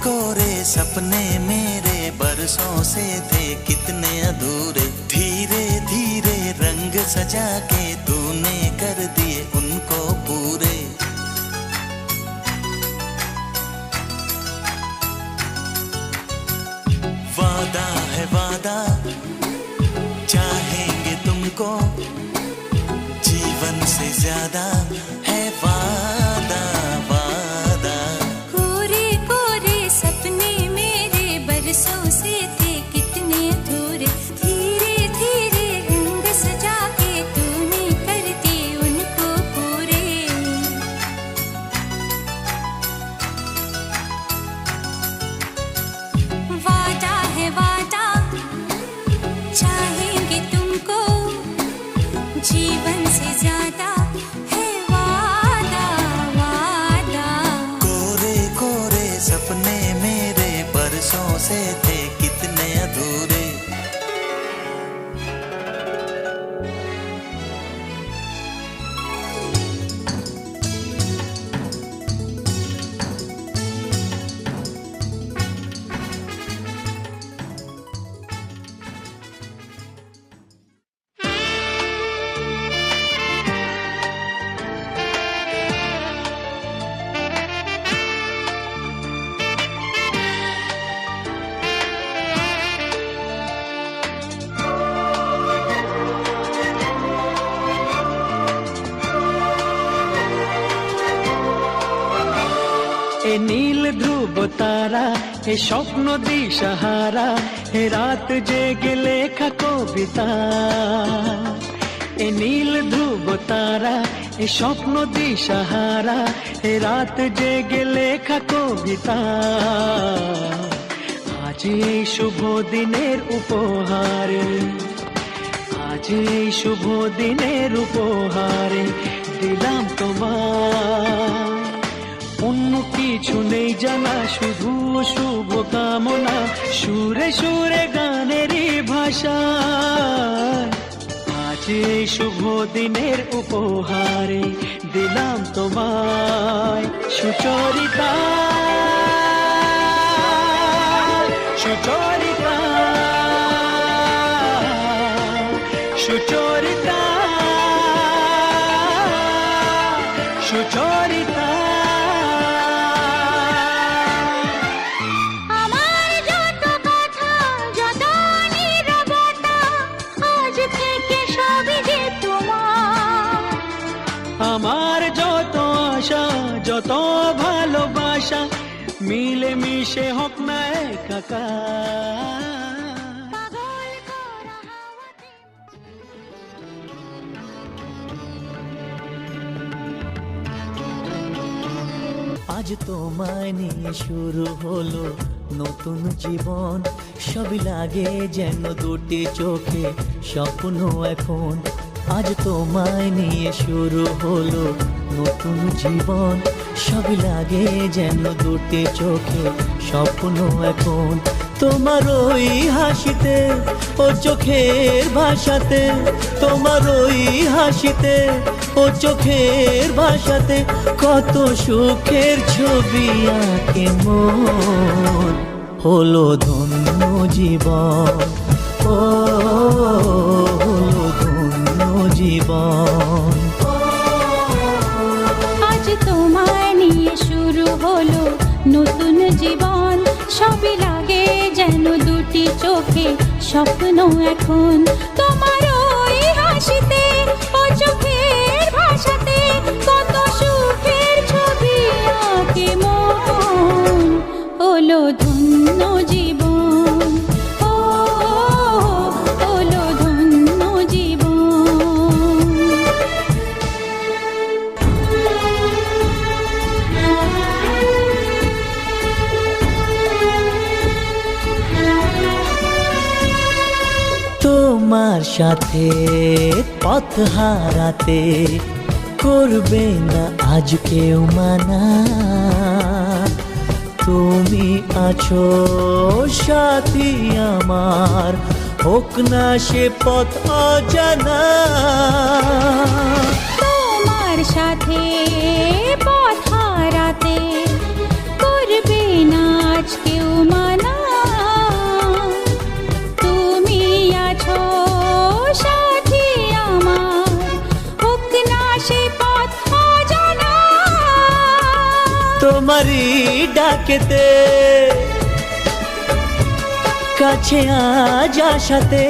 कोरे सपने मेरे बरसों से थे कितने अधूरे, धीरे धीरे रंग सजा के तूने कर दिए उनको पूरे। वादा है वादा, चाहेंगे तुमको, जीवन से ज्यादा है वादा वादा। कोरे कोरे सपने मेरे बरसों से थे कितने अधूरे, धीरे धीरे रंग सजा के तूने कर दिए उनको पूरे। वादा है वादा, चाहेंगे तुमको, जीवन से ज्यादा है वादा वादा। कोरे कोरे सपने मेरे बरसों से थे कितने अधूरे। এ নীল ধ্রুব তারা, এ স্বপ্ন দিশাহারা, এ রাত জেগে লেখা কবিতা। এ নীল ধ্রুব তারা, এ স্বপ্ন দিশাহারা, এ রাত জেগে লেখা কবিতা। আজ এই শুভ দিনের উপহারে, আজ এই শুভ দিনের উপহারে দিলাম তোমায় অন্য কিছু নেই জানা, শুধু শুভ কামনা, সুরে সুরে গানেরই ভাষা। আজ এই শুভ দিনের উপহারে দিলাম তোমায় সুচরিতা, সুচরিতা, সুচরিতা, সুচরিতা। আমার যত আশা যত ভালোবাসা মিলে মিশে হোক না একাকার। আজ তোমায় নিয়ে শুরু হলো নতুন জীবন, সবই লাগে যেন দুটি চোখে স্বপ্ন এখন। আজ তোমায় নিয়ে শুরু হলো নতুন জীবন, সবই লাগে যেন দুটি চোখে স্বপ্ন এখন। তোমার ওই হাসিতে ও চোখের ভাষাতে, তোমার ওই হাসিতে ও চোখের ভাষাতে কত সুখের ছবি আঁকে মন। হলো ধন্য জীবন, ও হলো ধন্য জীবন। আজ তোমায় নিয়ে শুরু হলো নতুন জীবন, সবই লাগে যেন দুটি চোখে স্বপ্ন এখন। তোমার ওই হাসিতে ও চোখের ভাষাতে কত সুখের ছবি আঁকে মন। হলো ধন্য জীবন, ও হলো ধন্য জীবন। তোমার সাথে পথ হারাতে করবে না আজ কেউ মানা। তুমি আছো সাথী আমার, হোক না সে পথ অজানা। তোমার সাথে পথ হারাতে করবে না আজ তোমারই ডাকেতে কাছে আজ আশাতে